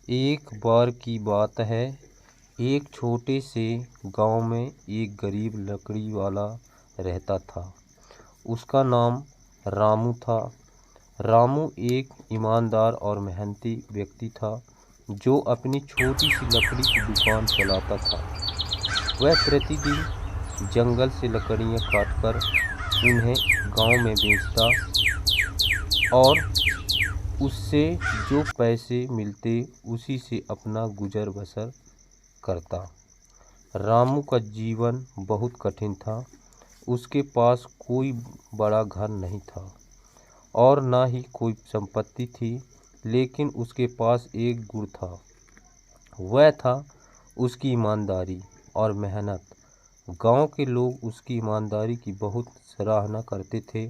एक बार की बात है, एक छोटे से गांव में एक गरीब लकड़ी वाला रहता था। उसका नाम रामू था। रामू एक ईमानदार और मेहनती व्यक्ति था, जो अपनी छोटी सी लकड़ी की दुकान चलाता था। वह प्रतिदिन जंगल से लकड़ियाँ काटकर उन्हें गांव में बेचता और उससे जो पैसे मिलते उसी से अपना गुजर बसर करता। रामू का जीवन बहुत कठिन था। उसके पास कोई बड़ा घर नहीं था और ना ही कोई संपत्ति थी, लेकिन उसके पास एक गुण था। वह था उसकी ईमानदारी और मेहनत। गांव के लोग उसकी ईमानदारी की बहुत सराहना करते थे।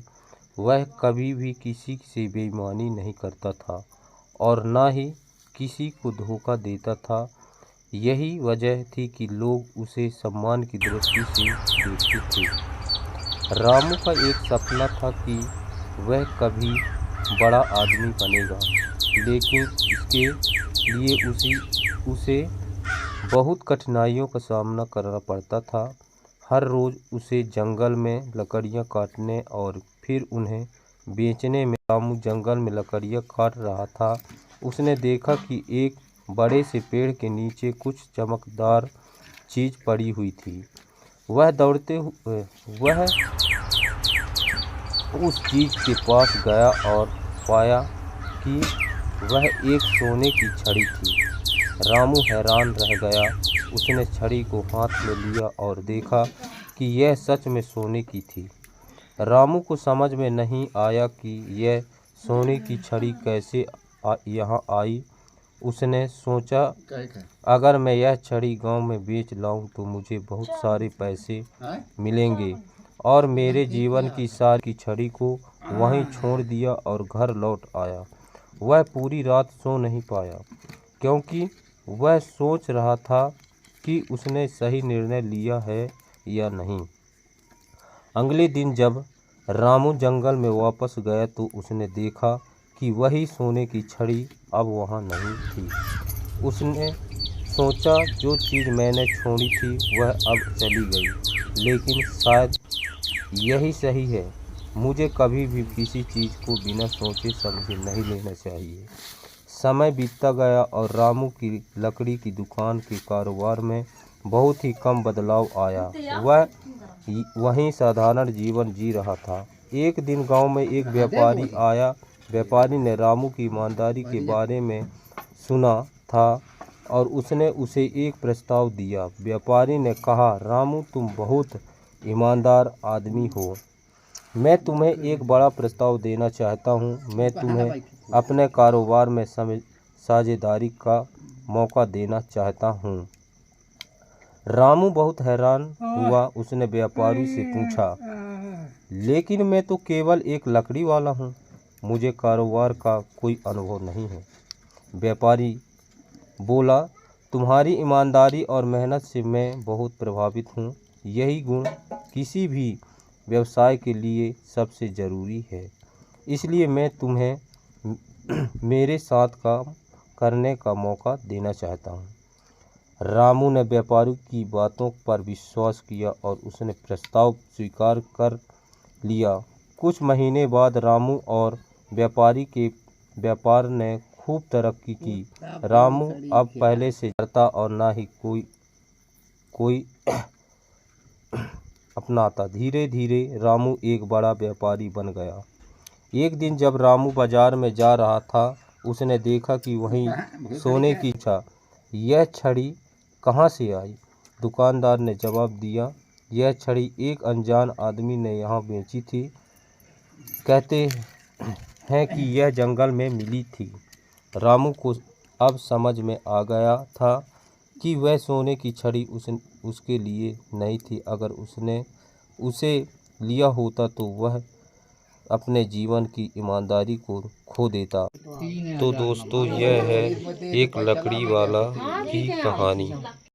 वह कभी भी किसी से बेईमानी नहीं करता था और ना ही किसी को धोखा देता था। यही वजह थी कि लोग उसे सम्मान की दृष्टि से देखते थे। रामू का एक सपना था कि वह कभी बड़ा आदमी बनेगा, लेकिन इसके लिए उसे बहुत कठिनाइयों का सामना करना पड़ता था। हर रोज़ उसे जंगल में लकड़ियाँ काटने और फिर उन्हें बेचने में। रामू जंगल में लकड़ियाँ काट रहा था। उसने देखा कि एक बड़े से पेड़ के नीचे कुछ चमकदार चीज़ पड़ी हुई थी। वह दौड़ते हुए उस चीज़ के पास गया और पाया कि वह एक सोने की छड़ी थी। रामू हैरान रह गया। उसने छड़ी को हाथ में लिया और देखा कि यह सच में सोने की थी। रामू को समझ में नहीं आया कि यह सोने की छड़ी कैसे यहाँ आई। उसने सोचा, अगर मैं यह छड़ी गांव में बेच लाऊं तो मुझे बहुत सारे पैसे मिलेंगे। और मेरे जीवन की सारी छड़ी को वहीं छोड़ दिया और घर लौट आया। वह पूरी रात सो नहीं पाया, क्योंकि वह सोच रहा था कि उसने सही निर्णय लिया है या नहीं। अगले दिन जब रामू जंगल में वापस गया तो उसने देखा कि वही सोने की छड़ी अब वहाँ नहीं थी। उसने सोचा, जो चीज़ मैंने छोड़ी थी वह अब चली गई, लेकिन शायद यही सही है। मुझे कभी भी किसी चीज़ को बिना सोचे समझे नहीं लेना चाहिए। समय बीतता गया और रामू की लकड़ी की दुकान के कारोबार में बहुत ही कम बदलाव आया। वह वहीं साधारण जीवन जी रहा था। एक दिन गांव में एक व्यापारी आया। व्यापारी ने रामू की ईमानदारी के बारे में सुना था और उसने उसे एक प्रस्ताव दिया। व्यापारी ने कहा, रामू, तुम बहुत ईमानदार आदमी हो। मैं तुम्हें एक बड़ा प्रस्ताव देना चाहता हूँ। मैं तुम्हें अपने कारोबार में साझेदारी का मौका देना चाहता हूँ। रामू बहुत हैरान हुआ। उसने व्यापारी से पूछा, लेकिन मैं तो केवल एक लकड़ी वाला हूँ। मुझे कारोबार का कोई अनुभव नहीं है। व्यापारी बोला, तुम्हारी ईमानदारी और मेहनत से मैं बहुत प्रभावित हूँ। यही गुण किसी भी व्यवसाय के लिए सबसे ज़रूरी है। इसलिए मैं तुम्हें मेरे साथ काम करने का मौका देना चाहता हूँ। रामू ने व्यापारी की बातों पर विश्वास किया और उसने प्रस्ताव स्वीकार कर लिया। कुछ महीने बाद रामू और व्यापारी के व्यापार ने खूब तरक्की की। रामू अब पहले से डरता और ना ही कोई अपनाता। धीरे धीरे रामू एक बड़ा व्यापारी बन गया। एक दिन जब रामू बाजार में जा रहा था, उसने देखा कि वहीं सोने की यह छड़ी कहाँ से आई? दुकानदार ने जवाब दिया, यह छड़ी एक अनजान आदमी ने यहाँ बेची थी। कहते हैं कि यह जंगल में मिली थी। रामू को अब समझ में आ गया था कि वह सोने की छड़ी उसके लिए नहीं थी। अगर उसने उसे लिया होता तो वह अपने जीवन की ईमानदारी को खो देता। तो दोस्तों, यह है एक लकड़ी वाला की कहानी।